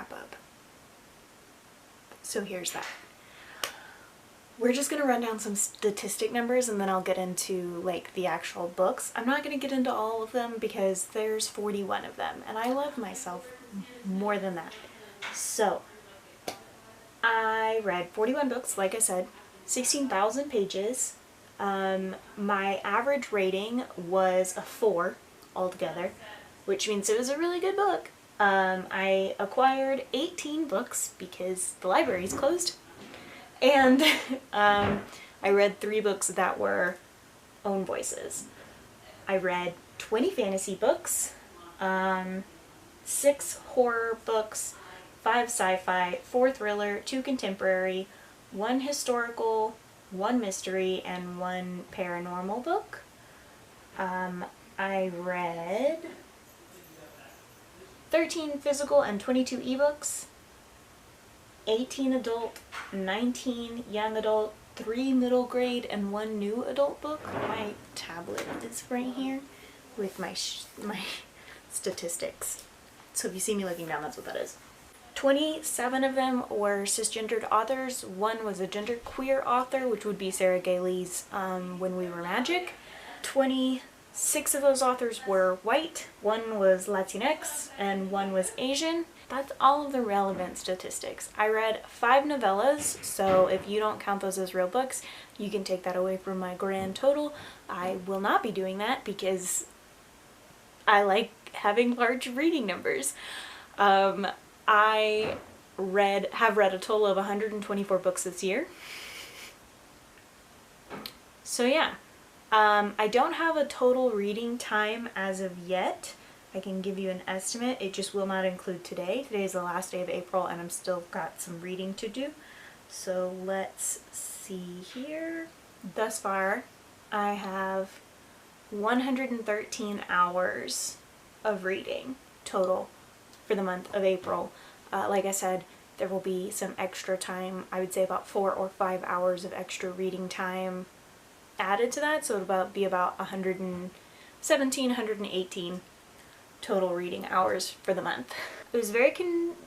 wrap up. So here's that. We're just gonna run down some statistic numbers and then I'll get into like the actual books. I'm not gonna get into all of them because there's 41 of them and I love myself more than that. So I read 41 books, like I said, 16,000 pages. My average rating was a 4 altogether, which means it was a really good book. I acquired 18 books because the library's closed. And I read 3 books that were own voices. I read 20 fantasy books, 6 horror books, 5 sci-fi, 4 thriller, 2 contemporary, 1 historical, 1 mystery, and 1 paranormal book. I read 13 physical and 22 ebooks, 18 adult, 19 young adult, 3 middle grade, and 1 new adult book. My tablet is right here with my statistics. So if you see me looking down, that's what that is. 27 of them were cisgendered authors. 1 was a genderqueer author, which would be Sarah Gailey's When We Were Magic. 26 of those authors were white, 1 was Latinx, and 1 was Asian. That's all of the relevant statistics. I read 5 novellas, so if you don't count those as real books, you can take that away from my grand total. I will not be doing that because I like having large reading numbers. I have read a total of 124 books this year. So yeah, I don't have a total reading time as of yet. I can give you an estimate. It just will not include today. Today is the last day of April and I'm still got some reading to do. So let's see here. Thus far, I have 113 hours of reading total for the month of April. Like I said, there will be some extra time. I would say about 4 or 5 hours of extra reading time added to that. So it'll be about 117, 118 total reading hours for the month. It was very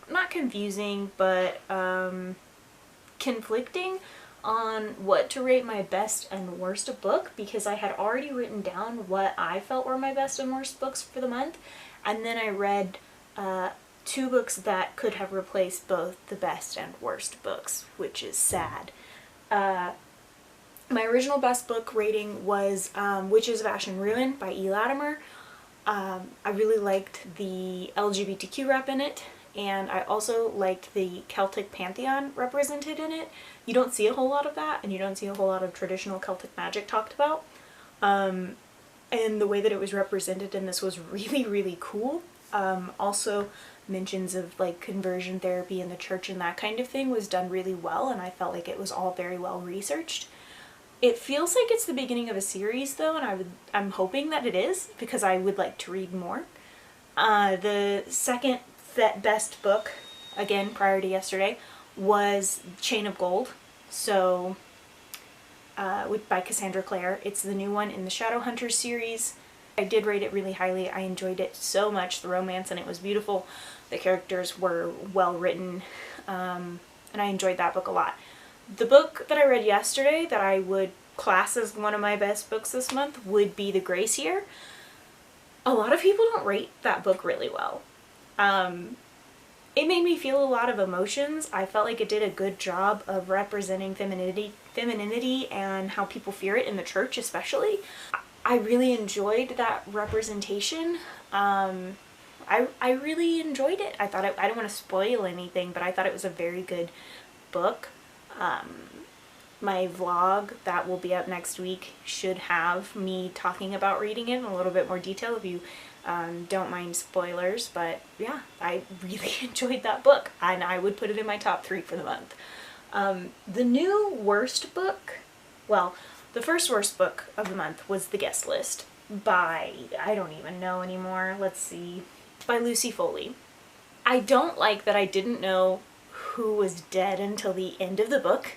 not confusing, but conflicting on what to rate my best and worst book because I had already written down what I felt were my best and worst books for the month, and then I read 2 books that could have replaced both the best and worst books, which is sad. My original best book rating was Witches of Ash and Ruin by E. Latimer. I really liked the LGBTQ rep in it, and I also liked the Celtic pantheon represented in it. You don't see a whole lot of that, and you don't see a whole lot of traditional Celtic magic talked about. And the way that it was represented in this was really, really cool. Also, mentions of like conversion therapy in the church and that kind of thing was done really well, and I felt like it was all very well researched. It feels like it's the beginning of a series though, and I'm hoping that it is because I would like to read more. The second best book, again prior to yesterday, was Chain of Gold, so by Cassandra Clare. It's the new one in the Shadowhunters series. I did rate it really highly. I enjoyed it so much. The romance in it was beautiful. The characters were well written, and I enjoyed that book a lot. The book that I read yesterday that I would class as one of my best books this month would be The Gracier. A lot of people don't rate that book really well. It made me feel a lot of emotions. I felt like it did a good job of representing femininity and how people fear it in the church especially. I really enjoyed that representation. I really enjoyed it. I don't want to spoil anything, but I thought it was a very good book. My vlog that will be up next week should have me talking about reading it in a little bit more detail if you don't mind spoilers, but yeah, I really enjoyed that book and I would put it in my top 3 for the month. The new worst book, well, the first worst book of the month was The Guest List by, I don't even know anymore, let's see, by Lucy Foley. I don't like that I didn't know who was dead until the end of the book,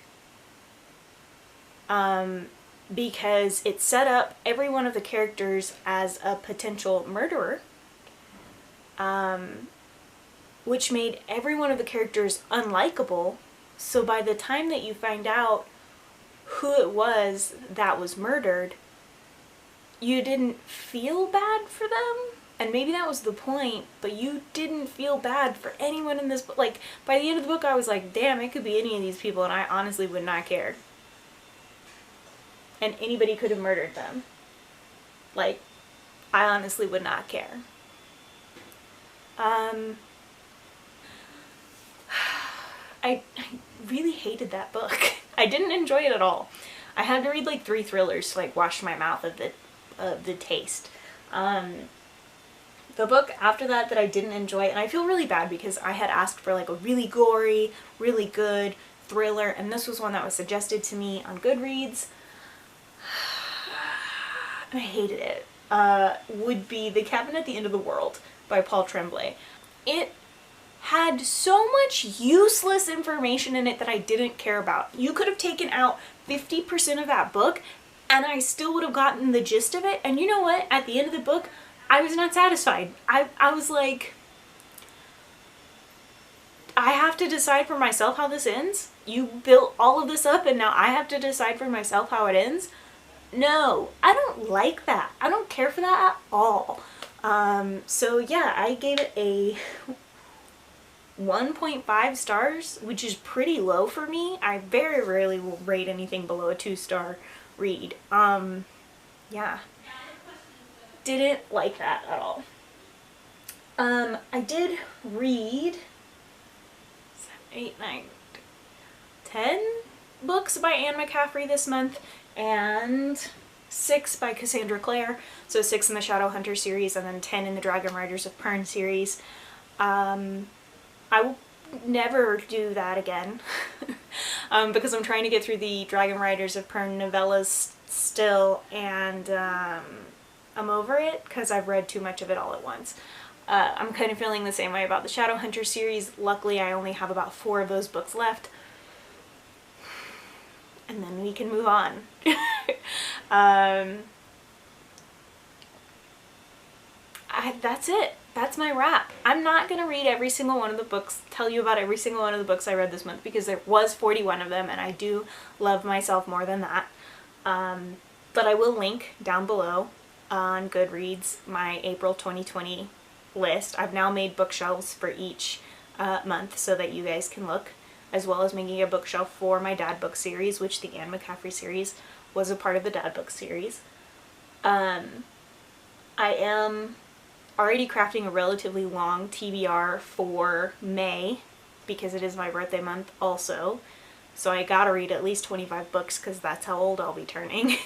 because it set up every one of the characters as a potential murderer, which made every one of the characters unlikable. So by the time that you find out who it was that was murdered, you didn't feel bad for them. And maybe that was the point, but you didn't feel bad for anyone in this book. Like, by the end of the book, I was like, damn, it could be any of these people, and I honestly would not care. And anybody could have murdered them. Like, I honestly would not care. I really hated that book. I didn't enjoy it at all. I had to read like 3 thrillers to like wash my mouth of the taste. The book after that I didn't enjoy, and I feel really bad because I had asked for like a really gory, really good thriller, and this was one that was suggested to me on Goodreads. I hated it. Would be The Cabin at the End of the World by Paul Tremblay. It had so much useless information in it that I didn't care about. You could have taken out 50% of that book and I still would have gotten the gist of it. And you know what? At the end of the book, I was not satisfied. I was like, I have to decide for myself how this ends? You built all of this up and now I have to decide for myself how it ends? No, I don't like that. I don't care for that at all. So yeah, I gave it a 1.5 stars, which is pretty low for me. I very rarely will rate anything below a 2-star read. Yeah. Didn't like that at all. I did read 7, 8, 9, 10 books by Anne McCaffrey this month, and 6 by Cassandra Clare. So 6 in the Shadowhunter series and then 10 in the Dragon Riders of Pern series. I will never do that again because I'm trying to get through the Dragon Riders of Pern novellas still, and I'm over it because I've read too much of it all at once. I'm kind of feeling the same way about the Shadowhunter series. Luckily, I only have about 4 of those books left, and then we can move on. That's it. That's my wrap. I'm not going to read every single one of the books, tell you about every single one of the books I read this month, because there was 41 of them, and I do love myself more than that. But I will link down below on Goodreads my April 2020 list. I've now made bookshelves for each month so that you guys can look, as well as making a bookshelf for my Dad Book series, which the Anne McCaffrey series was a part of the Dad Book series. I am already crafting a relatively long TBR for May because it is my birthday month also. So I gotta read at least 25 books because that's how old I'll be turning.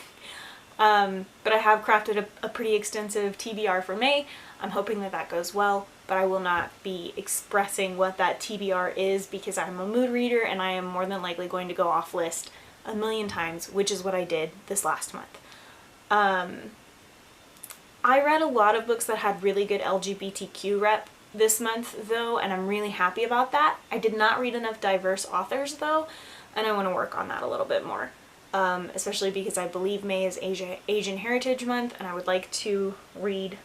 But I have crafted a pretty extensive TBR for May. I'm hoping that that goes well, but I will not be expressing what that TBR is because I'm a mood reader and I am more than likely going to go off list a million times, which is what I did this last month. I read a lot of books that had really good LGBTQ rep this month though, and I'm really happy about that. I did not read enough diverse authors though, and I want to work on that a little bit more. Especially because I believe May is Asian Heritage Month, and I would like to read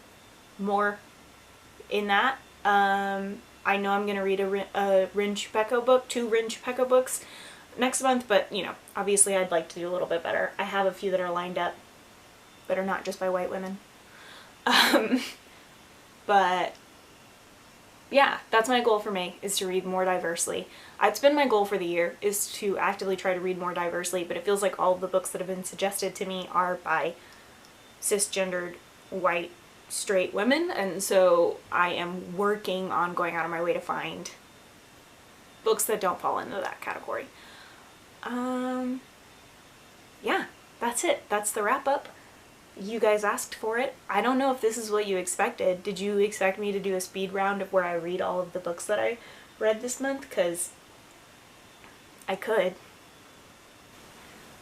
more in that. I know I'm going to read a Rin Chupeco book, 2 Rin Chupeco books next month, but you know, obviously I'd like to do a little bit better. I have a few that are lined up that are not just by white women. But yeah, that's my goal for May, is to read more diversely. It's been my goal for the year, is to actively try to read more diversely, but it feels like all of the books that have been suggested to me are by cisgendered, white, straight women, and so I am working on going out of my way to find books that don't fall into that category. Yeah, that's it. That's the wrap up. You guys asked for it. I don't know if this is what you expected. Did you expect me to do a speed round of where I read all of the books that I read this month? Because I could.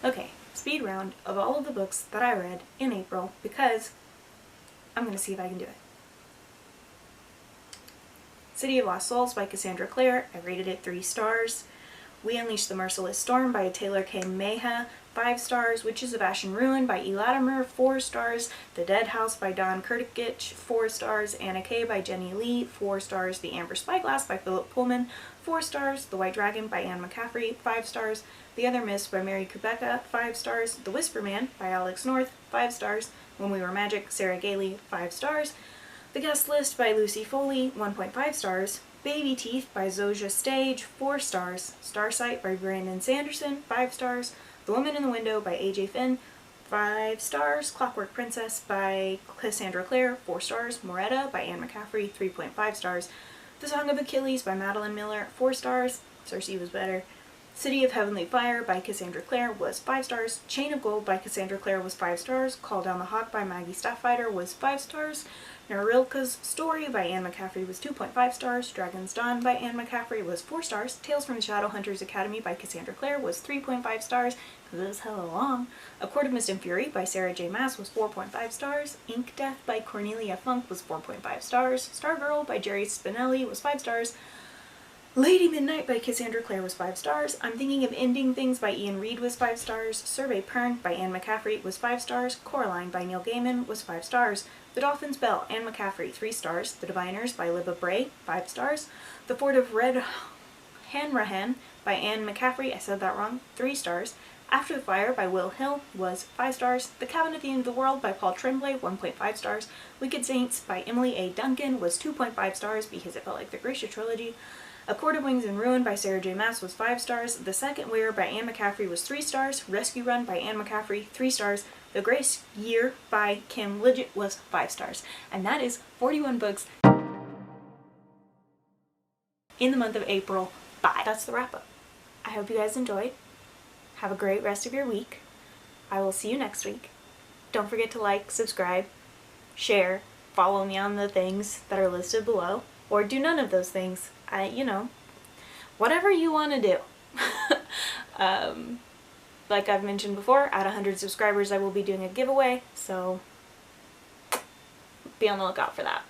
Okay, speed round of all of the books that I read in April, because I'm going to see if I can do it. City of Lost Souls by Cassandra Clare. I rated it 3 stars. We Unleash the Merciless Storm by Taylor K. Mayha, 5 stars. Witches of Ash and Ruin by E. Latimer, 4 stars. The Dead House by Don Kurtich, 4 stars. Anna K. by Jenny Lee, 4 stars. The Amber Spyglass by Philip Pullman, 4 stars. The White Dragon by Anne McCaffrey, 5 stars. The Other Mist by Mary Kubeka, 5 stars. The Whisper Man by Alex North, 5 stars. When We Were Magic, Sarah Gailey, 5 stars. The Guest List by Lucy Foley, 1.5 stars. Baby Teeth by Zoja Stage, 4 stars. Starsight by Brandon Sanderson, 5 stars. The Woman in the Window by AJ Finn, 5 stars. Clockwork Princess by Cassandra Clare, 4 stars. Moretta by Anne McCaffrey, 3.5 stars. The Song of Achilles by Madeline Miller, 4 stars. Cersei was better. City of Heavenly Fire by Cassandra Clare was 5 stars. Chain of Gold by Cassandra Clare was 5 stars. Call Down the Hawk by Maggie Stafffighter was 5 stars. Narilka's Story by Anne McCaffrey was 2.5 stars. Dragon's Dawn by Anne McCaffrey was 4 stars. Tales from the Shadowhunters Academy by Cassandra Clare was 3.5 stars, because it was hella long. A Court of Mist and Fury by Sarah J. Maas was 4.5 stars. Ink Death by Cornelia Funk was 4.5 stars. Stargirl by Jerry Spinelli was 5 stars. Lady Midnight by Cassandra Clare was 5 stars. I'm Thinking of Ending Things by Ian Reid was 5 stars. Survey Pern by Anne McCaffrey was 5 stars. Coraline by Neil Gaiman was 5 stars. The Dolphin's Bell, Anne McCaffrey, 3 stars. The Diviners by Libba Bray, 5 stars. The Fort of Red Hanrahan by Anne McCaffrey, I said that wrong, 3 stars. After the Fire by Will Hill was 5 stars. The Cabin at the End of the World by Paul Tremblay, 1.5 stars. Wicked Saints by Emily A. Duncan was 2.5 stars because it felt like the Grisha trilogy. A Court of Wings and Ruin by Sarah J. Maas was 5 stars. The Second Wear by Anne McCaffrey was 3 stars. Rescue Run by Anne McCaffrey, 3 stars. The Grace Year by Kim Liggett was 5 stars. And that is 41 books in the month of April. Bye. That's the wrap up. I hope you guys enjoyed. Have a great rest of your week. I will see you next week. Don't forget to like, subscribe, share, follow me on the things that are listed below, or do none of those things. Whatever you want to do. Like I've mentioned before, at 100 subscribers I will be doing a giveaway, so be on the lookout for that.